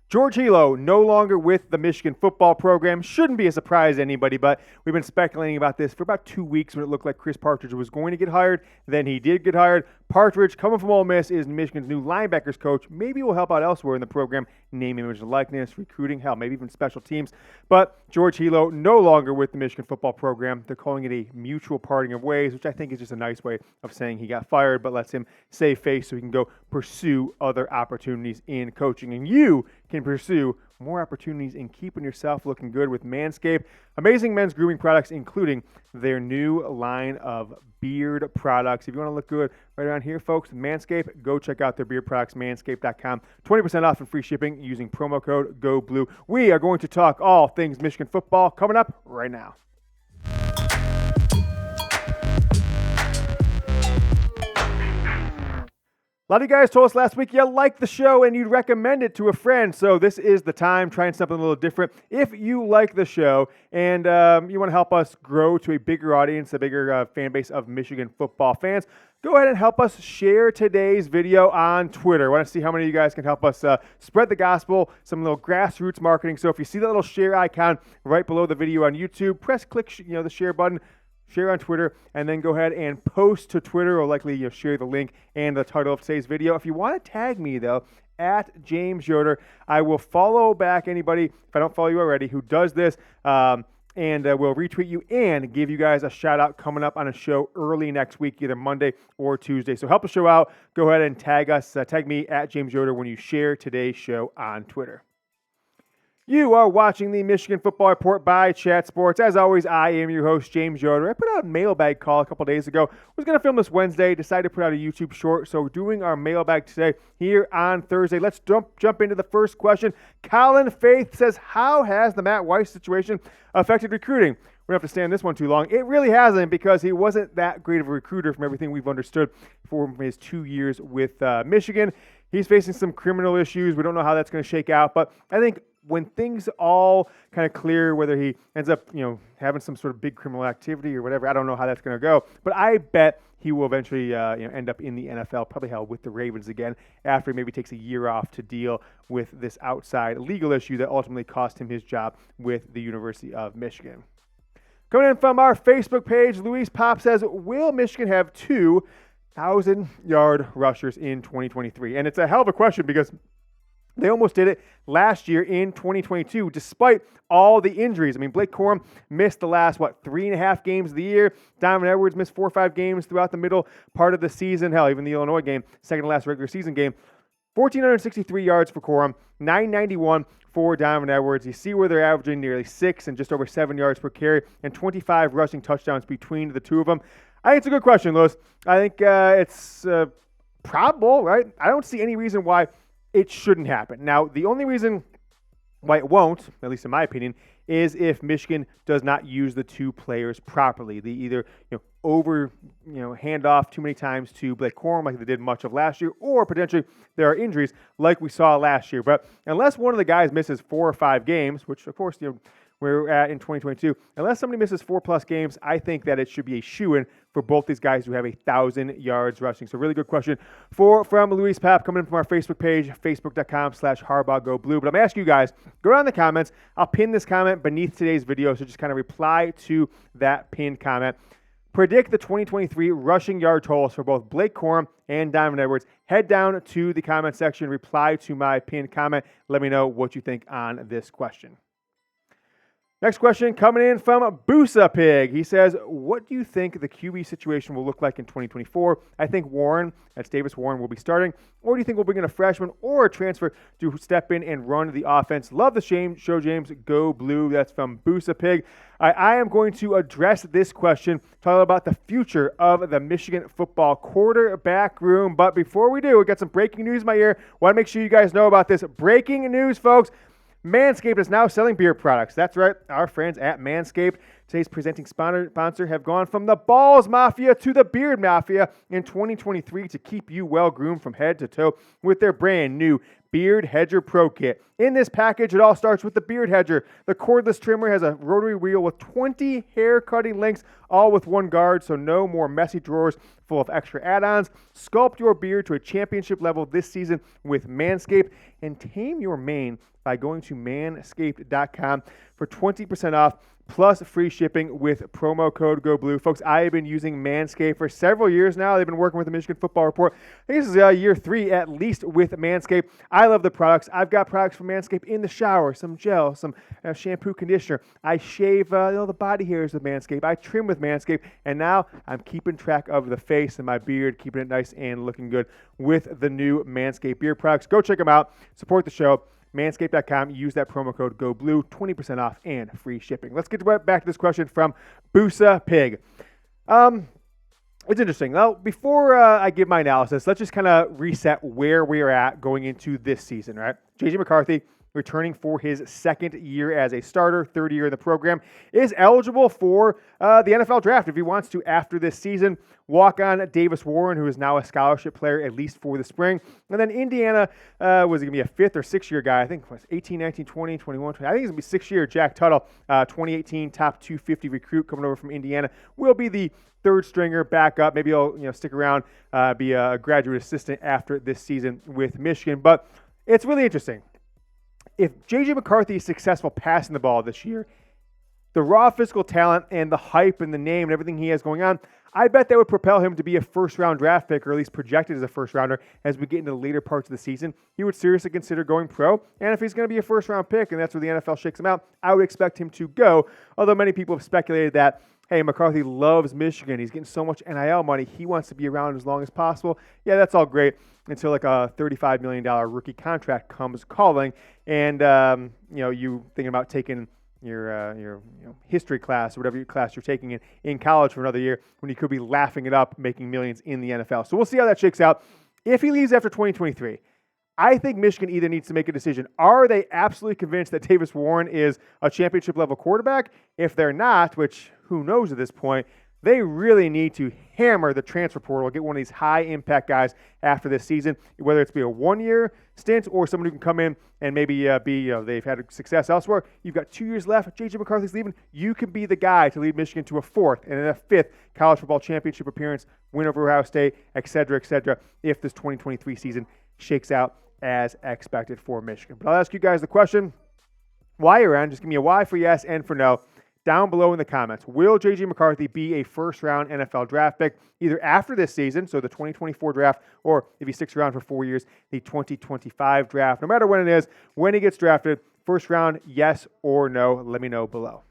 George Hilo, no longer with the Michigan football program. Shouldn't be a surprise to anybody, but we've been speculating about this for about 2 weeks when it looked like Chris Partridge was going to get hired. Then he did get hired. Partridge, coming from Ole Miss, is Michigan's new linebackers coach. Maybe will help out elsewhere in the program. Name, image, and likeness, recruiting, hell, maybe even special teams. But George Hilo, no longer with the Michigan football program. They're calling it a mutual parting of ways, which I think is just a nice way of saying he got fired, but lets him save face so he can go pursue other opportunities in coaching. And you can pursue more opportunities in keeping yourself looking good with Manscaped. Amazing men's grooming products, including their new line of beard products. If you want to look good right around here, folks, Manscaped, go check out their beard products, manscaped.com. 20% off and free shipping using promo code GOBLUE. We are going to talk all things Michigan football coming up right now. A lot of you guys told us last week you liked the show and you'd recommend it to a friend. So this is the time, trying something a little different. If you like the show and you want to help us grow to a bigger audience, a bigger fan base of Michigan football fans, go ahead and help us share today's video on Twitter. I want to see how many of you guys can help us spread the gospel, some little grassroots marketing. So if you see that little share icon right below the video on YouTube, click the share button. Share on Twitter, and then go ahead and post to Twitter, or likely share the link and the title of today's video. If you want to tag me, though, at James Yoder, I will follow back anybody, if I don't follow you already, who does this, and we'll retweet you and give you guys a shout-out coming up on a show early next week, either Monday or Tuesday. So help the show out. Go ahead and tag us, tag me at James Yoder when you share today's show on Twitter. You are watching the Michigan Football Report by Chat Sports. As always, I am your host, James Yoder. I put out a mailbag call a couple days ago. Was going to film this Wednesday. Decided to put out a YouTube short. So we're doing our mailbag today here on Thursday. Let's jump into the first question. Colin Faith says, how has the Matt Weiss situation affected recruiting? We don't have to stay on this one too long. It really hasn't, because he wasn't that great of a recruiter from everything we've understood for his 2 years with Michigan. He's facing some criminal issues. We don't know how that's going to shake out, but I think when things all kind of clear, whether he ends up, having some sort of big criminal activity or whatever, I don't know how that's going to go. But I bet he will eventually, end up in the NFL, probably with the Ravens again, after he maybe takes a year off to deal with this outside legal issue that ultimately cost him his job with the University of Michigan. Coming in from our Facebook page, Luis Pop says, will Michigan have 2,000-yard rushers in 2023? And it's a hell of a question, because they almost did it last year in 2022, despite all the injuries. I mean, Blake Corum missed the last, 3.5 games of the year. Donovan Edwards missed 4 or 5 games throughout the middle part of the season. Hell, even the Illinois game, second to last regular season game. 1,463 yards for Corum, 991 for Donovan Edwards. You see where they're averaging nearly 6 and just over 7 yards per carry, and 25 rushing touchdowns between the two of them. I think it's a good question, Lewis. I think it's probable, right? I don't see any reason why it shouldn't happen. Now, the only reason why it won't, at least in my opinion, is if Michigan does not use the two players properly. They either hand off too many times to Blake Corum, like they did much of last year, or potentially there are injuries like we saw last year. But unless one of the guys misses 4 or 5 games, which of course we're at in 2022, unless somebody misses 4+ games, I think that it should be a shoo-in for both these guys who have 1,000 yards rushing. So really good question from Luis Pap, coming in from our Facebook page, facebook.com/HarbaughGoBlue. But I'm asking you guys, go down in the comments. I'll pin this comment beneath today's video, so just kind of reply to that pinned comment. Predict the 2023 rushing yard totals for both Blake Corum and Donovan Edwards. Head down to the comment section, reply to my pinned comment. Let me know what you think on this question. Next question coming in from Boosa Pig. He says, what do you think the QB situation will look like in 2024? I think that's Davis Warren, will be starting. Or do you think we'll bring in a freshman or a transfer to step in and run the offense? Love the show, James. Go Blue. That's from Boosa Pig. I am going to address this question, talk about the future of the Michigan football quarterback room. But before we do, we got some breaking news in my ear. Want to make sure you guys know about this. Breaking news, folks. Manscaped is now selling beard products. That's right. Our friends at Manscaped, today's presenting sponsor, have gone from the Balls Mafia to the Beard Mafia in 2023 to keep you well groomed from head to toe with their brand new Beard Hedger Pro Kit. In this package, it all starts with the Beard Hedger. The cordless trimmer has a rotary wheel with 20 hair cutting links, all with one guard, so no more messy drawers full of extra add-ons. Sculpt your beard to a championship level this season with Manscaped, and tame your mane by going to manscaped.com for 20% off plus free shipping with promo code GoBlue. Folks, I have been using Manscaped for several years now. They've been working with the Michigan Football Report. I think this is year 3 at least with Manscaped. I love the products. I've got products from Manscaped in the shower, some gel, some shampoo, conditioner. I shave the body hairs with Manscaped. I trim with Manscaped. And now I'm keeping track of the face and my beard, keeping it nice and looking good with the new Manscaped beard products. Go check them out. Support the show. Manscaped.com. Use that promo code GoBlue, 20% off and free shipping. Let's get back to this question from Boosa Pig. It's interesting. Well, before I give my analysis, let's just kind of reset where we are at going into this season, right? JJ McCarthy, returning for his second year as a starter, third year in the program, is eligible for the NFL draft if he wants to after this season. Walk-on Davis Warren, who is now a scholarship player, at least for the spring. And then Indiana was going to be a 5th or 6th year guy. I think it was 18, 19, 20, 21, 20. I think it's going to be 6th year. Jack Tuttle, 2018 top 250 recruit coming over from Indiana, will be the third stringer backup. Maybe he'll stick around, be a graduate assistant after this season with Michigan. But it's really interesting. If JJ McCarthy is successful passing the ball this year, the raw physical talent and the hype and the name and everything he has going on, I bet that would propel him to be a first-round draft pick, or at least projected as a first-rounder as we get into the later parts of the season. He would seriously consider going pro, and if he's going to be a first-round pick and that's where the NFL shakes him out, I would expect him to go, although many people have speculated that, hey, McCarthy loves Michigan. He's getting so much NIL money. He wants to be around as long as possible. Yeah, that's all great until like a $35 million rookie contract comes calling, and you thinking about taking your history class or whatever class you're taking in college for another year when you could be laughing it up, making millions in the NFL. So we'll see how that shakes out. If he leaves after 2023, I think Michigan either needs to make a decision. Are they absolutely convinced that Davis Warren is a championship-level quarterback? If they're not, which who knows at this point, they really need to hammer the transfer portal, get one of these high-impact guys after this season, whether it's be a one-year stint or someone who can come in and maybe they've had success elsewhere. You've got 2 years left. JJ McCarthy's leaving. You can be the guy to lead Michigan to a 4th and then a 5th college football championship appearance, win over Ohio State, et cetera, if this 2023 season shakes out as expected for Michigan. But I'll ask you guys the question while you're on. Just give me a Y for yes and for no down below in the comments. Will J.J. McCarthy be a first-round NFL draft pick either after this season, so the 2024 draft, or if he sticks around for 4 years, the 2025 draft? No matter when it is, when he gets drafted, first round, yes or no, let me know below.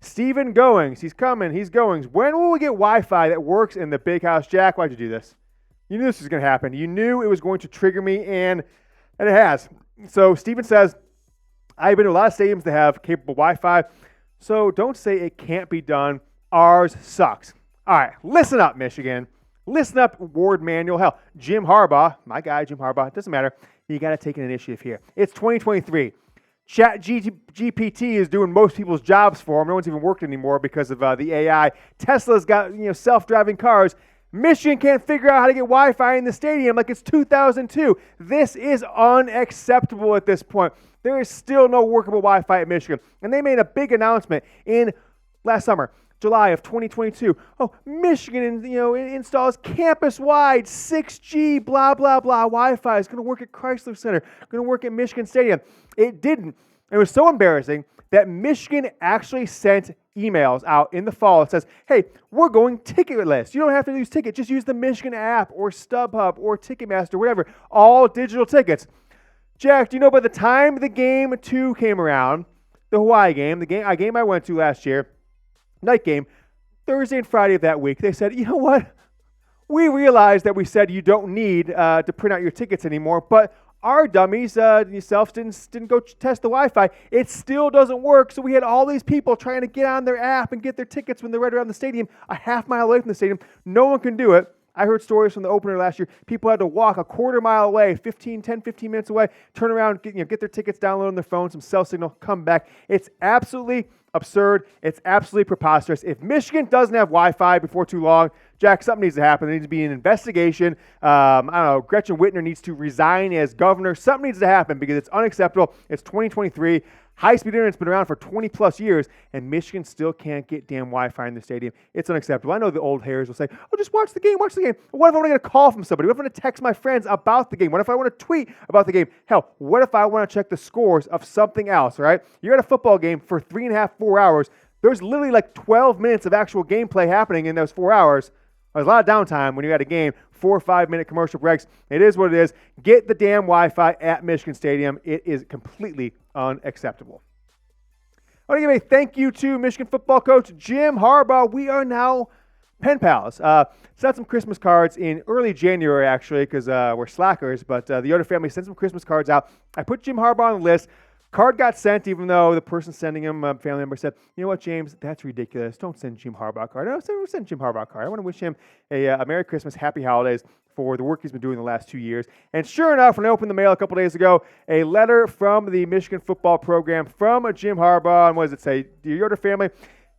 Stephen Goings, he's coming, he's going. When will we get Wi-Fi that works in the big house? Jack, why'd you do this? You knew this was going to happen. You knew it was going to trigger me, and it has. So Stephen says, I've been to a lot of stadiums that have capable Wi-Fi, so don't say it can't be done. Ours sucks. All right, listen up, Michigan. Listen up, Warde Manuel. Hell, Jim Harbaugh, my guy, Jim Harbaugh, it doesn't matter. You got to take an initiative here. It's 2023. ChatGPT is doing most people's jobs for them. No one's even worked anymore because of the AI. Tesla's got self-driving cars. Michigan can't figure out how to get Wi-Fi in the stadium like it's 2002. This is unacceptable at this point. There is still no workable Wi-Fi at Michigan. And they made a big announcement in last summer, July of 2022. Oh, Michigan installs campus-wide 6G blah, blah, blah Wi-Fi. It's going to work at Chrysler Center, going to work at Michigan Stadium. It didn't. It was so embarrassing that Michigan actually sent emails out in the fall. It says, hey, we're going ticketless. You don't have to use ticket. Just use the Michigan app or StubHub or Ticketmaster, whatever. All digital tickets. Jack, do you know by the time the game 2 came around, the Hawaii game, the game I went to last year, night game, Thursday and Friday of that week, they said, you know what? We realized that we said you don't need to print out your tickets anymore, but our dummies, yourselves, didn't go test the Wi-Fi. It still doesn't work, so we had all these people trying to get on their app and get their tickets when they're right around the stadium, a half mile away from the stadium. No one can do it. I heard stories from the opener last year. People had to walk a quarter mile away, 15 minutes away, turn around, get their tickets, download on their phone, some cell signal, come back. It's absolutely absurd. It's absolutely preposterous. If Michigan doesn't have Wi-Fi before too long, Jack, something needs to happen. There needs to be an investigation. I don't know, Gretchen Whitmer needs to resign as governor. Something needs to happen because it's unacceptable. It's 2023. High-speed internet's been around for 20-plus years, and Michigan still can't get damn Wi-Fi in the stadium. It's unacceptable. I know the old hairs will say, oh, just watch the game. What if I want to get a call from somebody? What if I want to text my friends about the game? What if I want to tweet about the game? Hell, what if I want to check the scores of something else, right? You're at a football game for 3.5, 4 hours. There's literally like 12 minutes of actual gameplay happening in those 4 hours. There's a lot of downtime when you're at a game, 4 or 5 minute commercial breaks. It is what it is. Get the damn Wi-Fi at Michigan Stadium. It is completely unacceptable. I want to give a thank you to Michigan football coach Jim Harbaugh. We are now pen pals. Sent some Christmas cards in early January, actually, because we're slackers, but the Yoder family sent some Christmas cards out. I put Jim Harbaugh on the list. Card got sent, even though the person sending him, a family member, said, you know what, James, that's ridiculous. Don't send Jim Harbaugh a card. I don't send Jim Harbaugh a card. I want to wish him a Merry Christmas, Happy Holidays for the work he's been doing the last 2 years. And sure enough, when I opened the mail a couple days ago, a letter from the Michigan football program from Jim Harbaugh. And what does it say? Dear Yoder family,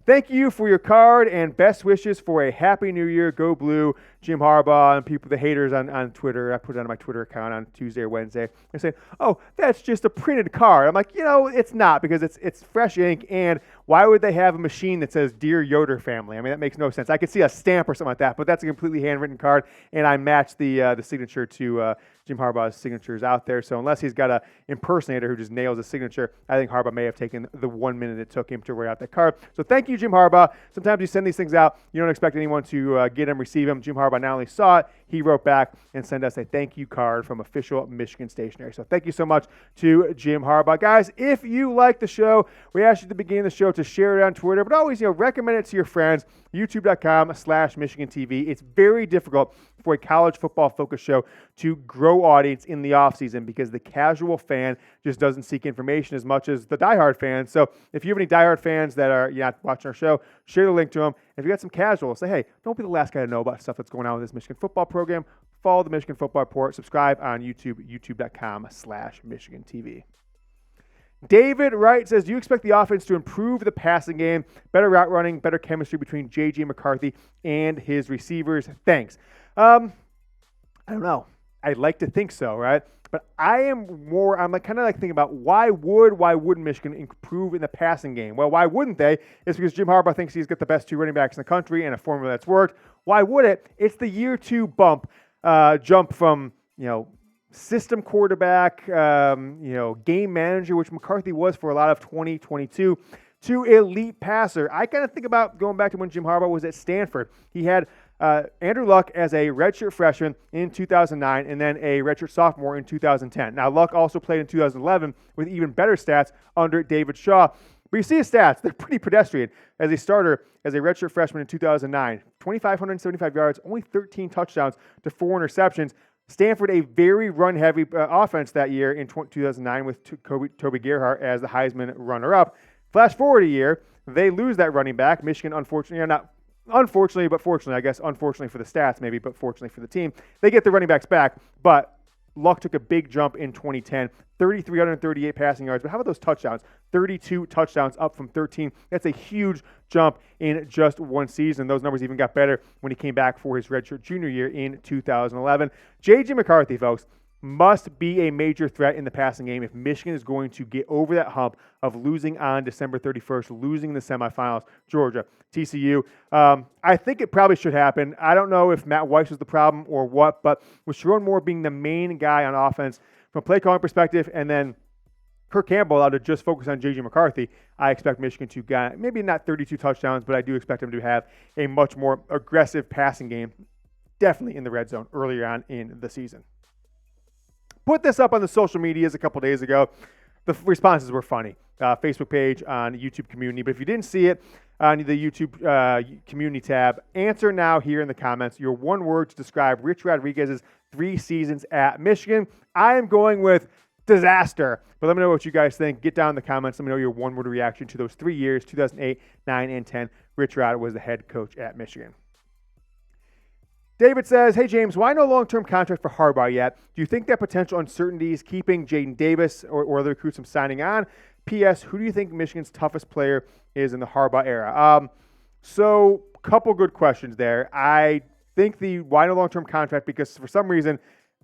thank you for your card and best wishes for a happy new year. Go Blue, Jim Harbaugh, and people, the haters on Twitter. I put it on my Twitter account on Tuesday or Wednesday. They're saying, oh, that's just a printed card. I'm like, it's not, because it's fresh ink. And why would they have a machine that says Dear Yoder family? I mean, that makes no sense. I could see a stamp or something like that, but that's a completely handwritten card. And I matched the signature to Jim Harbaugh's signatures out there. So unless he's got an impersonator who just nails a signature, I think Harbaugh may have taken the 1 minute it took him to write out that card. So thank you, Jim Harbaugh. Sometimes you send these things out, you don't expect anyone to get them, receive them. Jim Harbaugh not only saw it, he wrote back and sent us a thank you card from official Michigan Stationery. So thank you so much to Jim Harbaugh. Guys, if you like the show, we asked you at the beginning of the show to share it on Twitter, but always recommend it to your friends. YouTube.com/MichiganTV. It's very difficult for a college football focused show to grow audience in the offseason because the casual fan just doesn't seek information as much as the diehard fans. So if you have any diehard fans that are not watching our show, share the link to them. If you got some casuals, say, hey, don't be the last guy to know about stuff that's going on with this Michigan football program. Follow the Michigan Football Report. Subscribe on YouTube, youtube.com/MichiganTV. David Wright says, do you expect the offense to improve the passing game, better route running, better chemistry between JJ McCarthy and his receivers? Thanks. I don't know. I'd like to think so, right? But I'm kind of thinking about why wouldn't Michigan improve in the passing game? Well, why wouldn't they? It's because Jim Harbaugh thinks he's got the best 2 running backs in the country and a formula that's worked. Why would it? It's the year 2 jump from, system quarterback, game manager, which McCarthy was for a lot of 2022, to elite passer. I kind of think about going back to when Jim Harbaugh was at Stanford. He had Andrew Luck as a redshirt freshman in 2009 and then a redshirt sophomore in 2010. Now, Luck also played in 2011 with even better stats under David Shaw. But you see his stats, they're pretty pedestrian. As a starter, as a redshirt freshman in 2009, 2,575 yards, only 13 touchdowns to 4 interceptions. Stanford, a very run-heavy offense that year in 2009 with Toby Gerhart as the Heisman runner-up. Flash forward a year, they lose that running back. Michigan, unfortunately, not unfortunately, but fortunately, I guess, unfortunately for the stats maybe, but fortunately for the team, they get the running backs back. But Luck took a big jump in 2010, 3,338 passing yards. But how about those touchdowns? 32 touchdowns up from 13. That's a huge jump in just one season. Those numbers even got better when he came back for his redshirt junior year in 2011. JJ McCarthy, folks, must be a major threat in the passing game if Michigan is going to get over that hump of losing on December 31st, losing the semifinals, Georgia, TCU. I think it probably should happen. I don't know if Matt Weiss was the problem or what, but with Sharon Moore being the main guy on offense from a play calling perspective, and then Kirk Campbell allowed to just focus on J.J. McCarthy, I expect Michigan to get maybe not 32 touchdowns, but I do expect them to have a much more aggressive passing game, definitely in the red zone earlier on in the season. Put this up on the social medias a couple days ago. The responses were funny. Facebook page on YouTube community. But if you didn't see it on the YouTube community tab, answer now here in the comments your one word to describe Rich Rodriguez's 3 seasons at Michigan. I am going with disaster. But let me know what you guys think. Get down in the comments. Let me know your one word reaction to those 3 years, 2008, 9, and 10. Rich Rod was the head coach at Michigan. David says, hey, James, why no long-term contract for Harbaugh yet? Do you think that potential uncertainty is keeping Jaden Davis or other recruits from signing on? P.S. Who do you think Michigan's toughest player is in the Harbaugh era? So, couple good questions there. I think the why no long-term contract, because for some reason,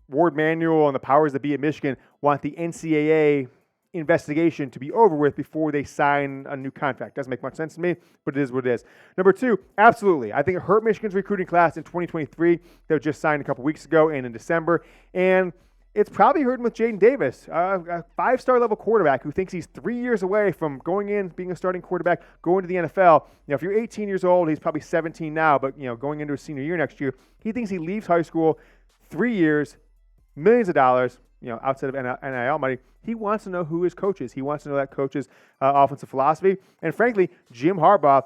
Warde Manuel and the powers that be at Michigan want the NCAA investigation to be over with before they sign a new contract. Doesn't make much sense to me, but it is what it is. Number two, absolutely. I think it hurt Michigan's recruiting class in 2023 that was just signed a couple weeks ago and in December. And it's probably hurting with Jaden Davis, a five-star level quarterback who thinks he's 3 years away from going in, being a starting quarterback, going to the NFL. If you're 18 years old, he's probably 17 now, but going into his senior year next year, he thinks he leaves high school 3 years, millions of dollars, outside of NIL money. He wants to know who his coach is. He wants to know that coach's offensive philosophy. And frankly, Jim Harbaugh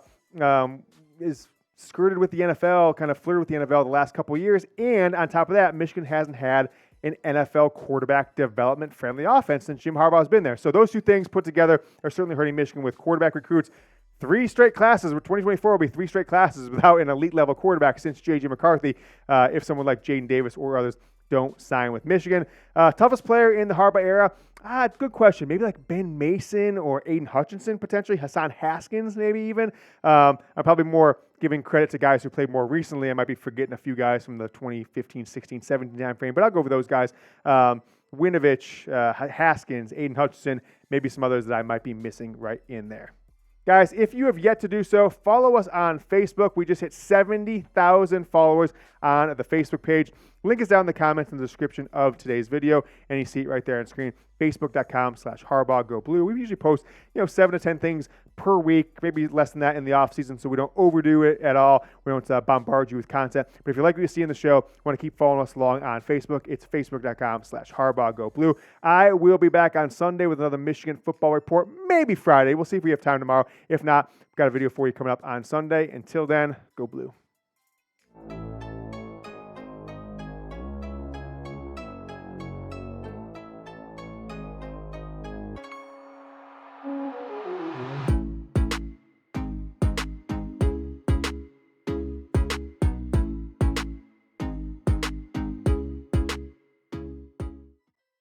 is skirted with the NFL, kind of flirted with the NFL the last couple of years. And on top of that, Michigan hasn't had an NFL quarterback development-friendly offense since Jim Harbaugh's been there. So those two things put together are certainly hurting Michigan with quarterback recruits. 3 straight classes, 2024 will be 3 straight classes without an elite-level quarterback since JJ McCarthy, if someone like Jaden Davis or others don't sign with Michigan. Toughest player in the Harbaugh era? Good question. Maybe like Ben Mason or Aiden Hutchinson, potentially. Hassan Haskins, maybe even. I'm probably more giving credit to guys who played more recently. I might be forgetting a few guys from the 2015, 16, 17 time frame, but I'll go over those guys. Winovich, Haskins, Aiden Hutchinson, maybe some others that I might be missing right in there. Guys, if you have yet to do so, follow us on Facebook. We just hit 70,000 followers on the Facebook page. Link is down in the comments in the description of today's video, and you see it right there on screen, facebook.com/HarbaughGoBlue. We usually post, 7 to 10 things per week, maybe less than that in the off season, so we don't overdo it at all. We don't bombard you with content. But if you like what you see in the show, want to keep following us along on Facebook, it's facebook.com/HarbaughGoBlue. I will be back on Sunday with another Michigan football report, maybe Friday. We'll see if we have time tomorrow. If not, got a video for you coming up on Sunday. Until then, go Blue.